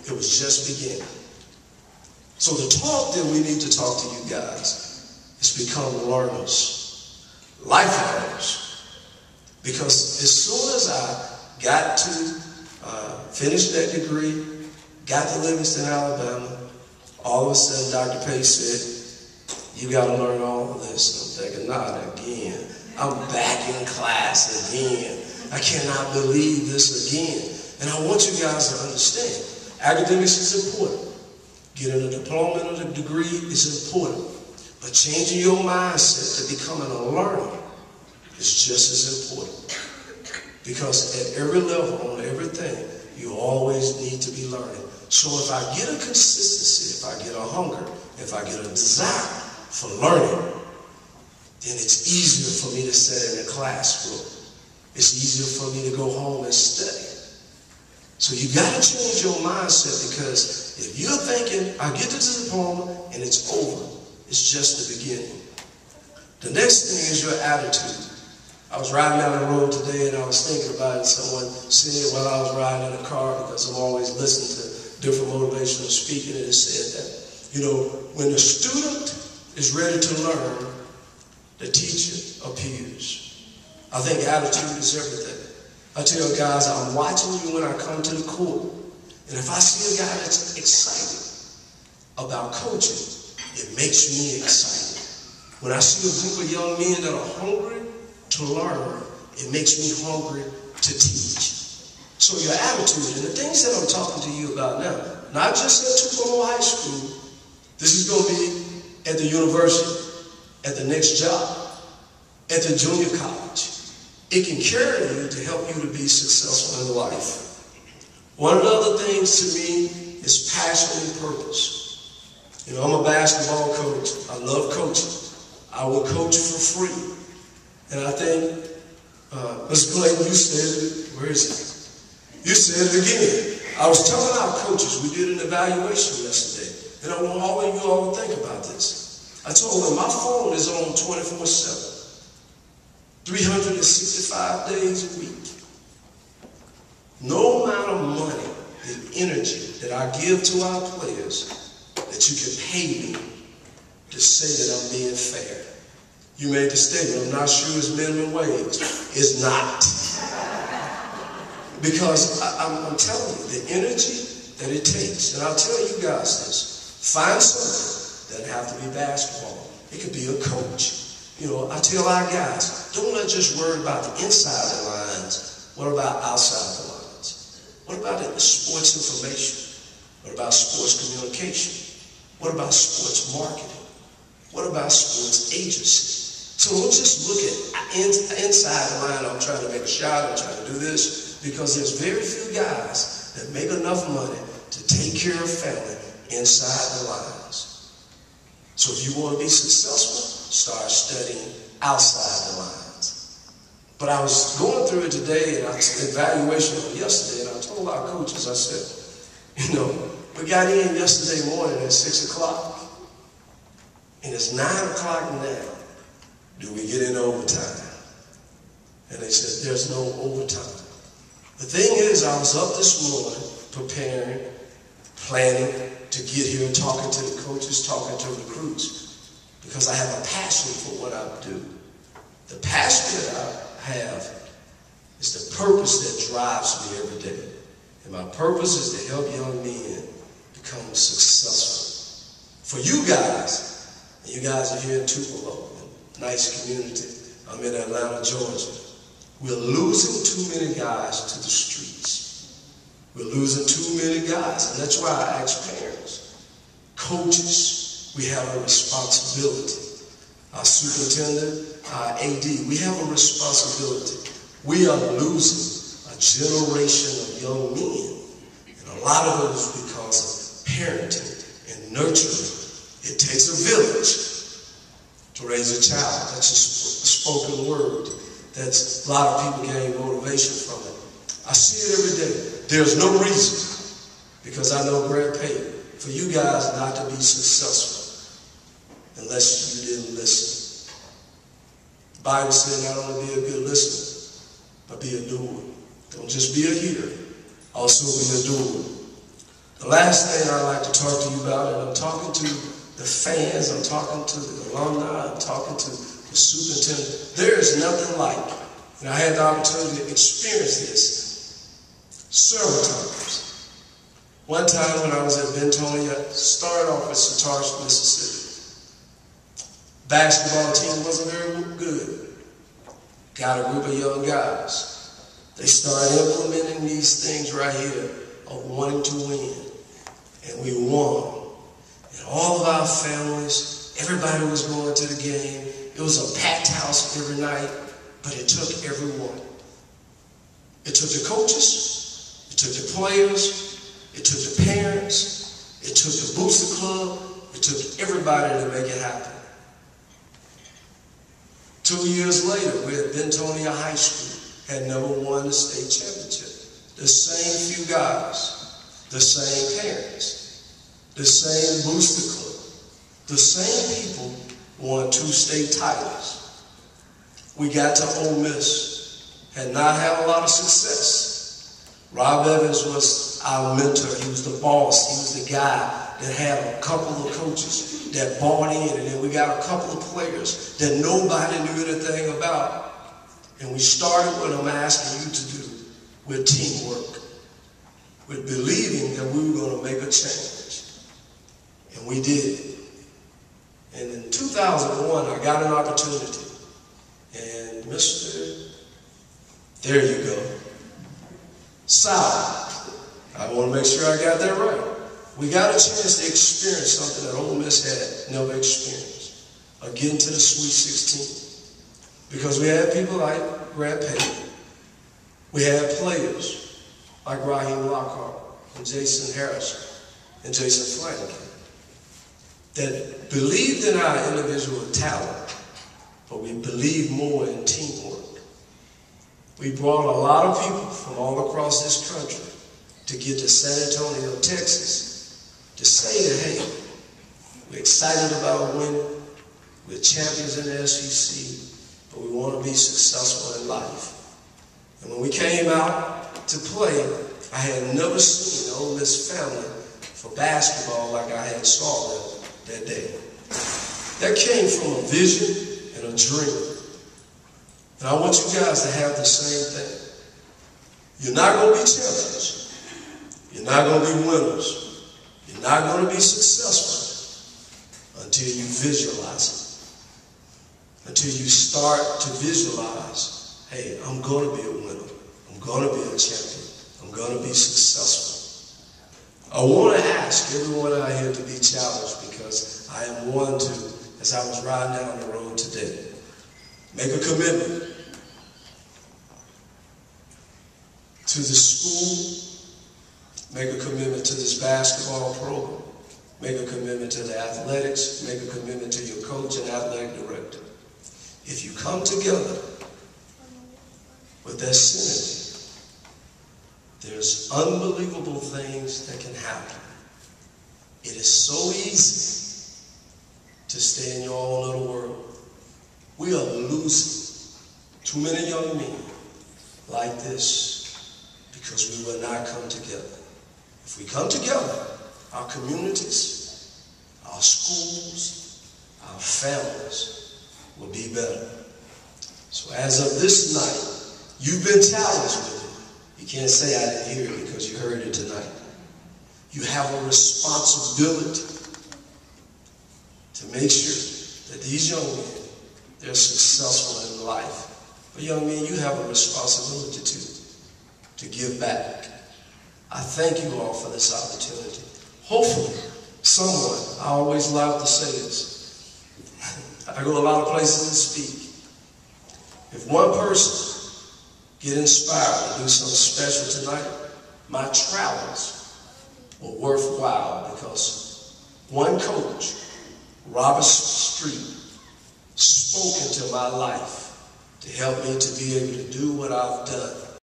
It was just beginning. So the talk that we need to talk to you guys is become learners, life learners. Because as soon as I got to finish that degree, got to Livingston, Alabama, all of a sudden Dr. Pace said, you got to learn all of this. I'm thinking, not again. I'm back in class again. I cannot believe this again. And I want you guys to understand, academics is important. Getting a diploma and a degree is important. But changing your mindset to becoming a learner is just as important. Because at every level, on everything, you always need to be learning. So if I get a consistency, if I get a hunger, if I get a desire for learning, then it's easier for me to sit in a classroom. It's easier for me to go home and study. So you got to change your mindset, because if you're thinking, I get this diploma and it's over, it's just the beginning. The next thing is your attitude. I was riding down the road today and I was thinking about it. Someone said while I was riding in the car, because I'm always listening to different motivational speaking, and it said that, you know, when the student is ready to learn, the teacher appears. I think attitude is everything. I tell guys, I'm watching you when I come to the court. And if I see a guy that's excited about coaching, it makes me excited. When I see a group of young men that are hungry to learn, it makes me hungry to teach. So your attitude and the things that I'm talking to you about now, not just at Tupelo High School, this is going to be at the university, at the next job, at the junior college. It can carry you to help you to be successful in life. One of the other things to me is passion and purpose. You know, I'm a basketball coach. I love coaching. I will coach for free. And I think, Mr. Clayton, you said it. Where is it? You said it again. I was telling our coaches, we did an evaluation yesterday, and I want all of you all to think about this. I told them my phone is on 24/7. 365 days a week. No amount of money, the energy that I give to our players, that you can pay me to say that I'm being fair. You made the statement, I'm not sure it's minimum wage. It's not. Because I'm telling you, the energy that it takes, and I'll tell you guys this, find something that doesn't have to be basketball. It could be a coach. You know, I tell our guys, don't let just worry about the inside of the lines. What about outside the lines? What about the sports information? What about sports communication? What about sports marketing? What about sports agency? So don't just look at inside the line. I'm trying to make a shot. I'm trying to do this. Because there's very few guys that make enough money to take care of family inside the lines. So if you want to be successful, start studying outside the lines. But I was going through it today, and I did evaluation on yesterday, and I told our coaches, I said, you know, we got in yesterday morning at 6 o'clock, and it's 9 o'clock now. Do we get in overtime? And they said, there's no overtime. The thing is, I was up this morning preparing, planning to get here, talking to the coaches, talking to recruits, because I have a passion for what I do. The passion that I have is the purpose that drives me every day. And my purpose is to help young men become successful. For you guys, and you guys are here in Tupelo, a nice community. I'm in Atlanta, Georgia. We're losing too many guys to the streets. We're losing too many guys. And that's why I ask parents, coaches, we have a responsibility. Our superintendent, our AD, we have a responsibility. We are losing a generation of young men. And a lot of it is because of parenting and nurturing. It takes a village to raise a child. That's a spoken word. That's a lot of people gain motivation from it. I see it every day. There's no reason, because I know Greg paid, for you guys not to be successful unless you didn't listen. The Bible said not only be a good listener, but be a doer. Don't just be a hearer, also be a doer. The The last thing I'd like to talk to you about, and I'm talking to the fans, I'm talking to the alumni, I'm talking to the superintendent. There is nothing like, and I had the opportunity to experience this several times. One time when I was at Bentonia, I started off with Satarsh, Mississippi. Basketball team wasn't very good. Got a group of young guys. They started implementing these things right here of wanting to win. And we won. And all of our families, everybody was going to the game. It was a packed house every night, but it took everyone. It took the coaches, it took the players, it took the parents, it took the booster club, it took everybody to make it happen. 2 years later, we're at Banquet High School, had never won the state championship. The same few guys, the same parents, the same booster club, the same people won 2 state titles. We got to Ole Miss, had not had a lot of success. Rob Evans was our mentor. He was the boss. He was the guy that had a couple of coaches that bought in, and then we got a couple of players that nobody knew anything about. And we started what I'm asking you to do with teamwork, with believing that we were going to make a change. And we did. And in 2001, I got an opportunity. And there you go. Sal, I want to make sure I got that right. We got a chance to experience something that Ole Miss had never experienced. Getting to the Sweet 16. Because we had people like Grant Payton. We had players like Raheem Lockhart and Jason Harrison and Jason Flanagan that believed in our individual talent, but we believed more in teamwork. We brought a lot of people from all across this country to get to San Antonio, Texas, to say that, hey, we're excited about winning, we're champions in the SEC, but we want to be successful in life. And when we came out to play, I had never seen the Ole Miss family for basketball like I had saw them that day. That came from a vision and a dream. And I want you guys to have the same thing. You're not going to be champions. You're not going to be winners. You're not going to be successful until you visualize it. Until you start to visualize, hey, I'm going to be a winner. I'm going to be a champion. I'm going to be successful. I want to ask everyone out here to be challenged, because I am one to, as I was riding down the road today, make a commitment to the school, make a commitment to this basketball program, make a commitment to the athletics, make a commitment to your coach and athletic director. If you come together with that synergy, there's unbelievable things that can happen. It is so easy to stay in your own little world. We are losing too many young men like this because we will not come together. If we come together, our communities, our schools, our families will be better. So as of this night, you've been challenged with it. You can't say I didn't hear it because you heard it tonight. You have a responsibility to make sure that these young men, they're successful in life. But young men, you have a responsibility to give back. I thank you all for this opportunity. Hopefully, someone, I always love to say this, I go a lot of places to speak. If one person get inspired to do something special tonight, my travels were worthwhile, because one coach, Robert Street, spoke into my life to help me to be able to do what I've done.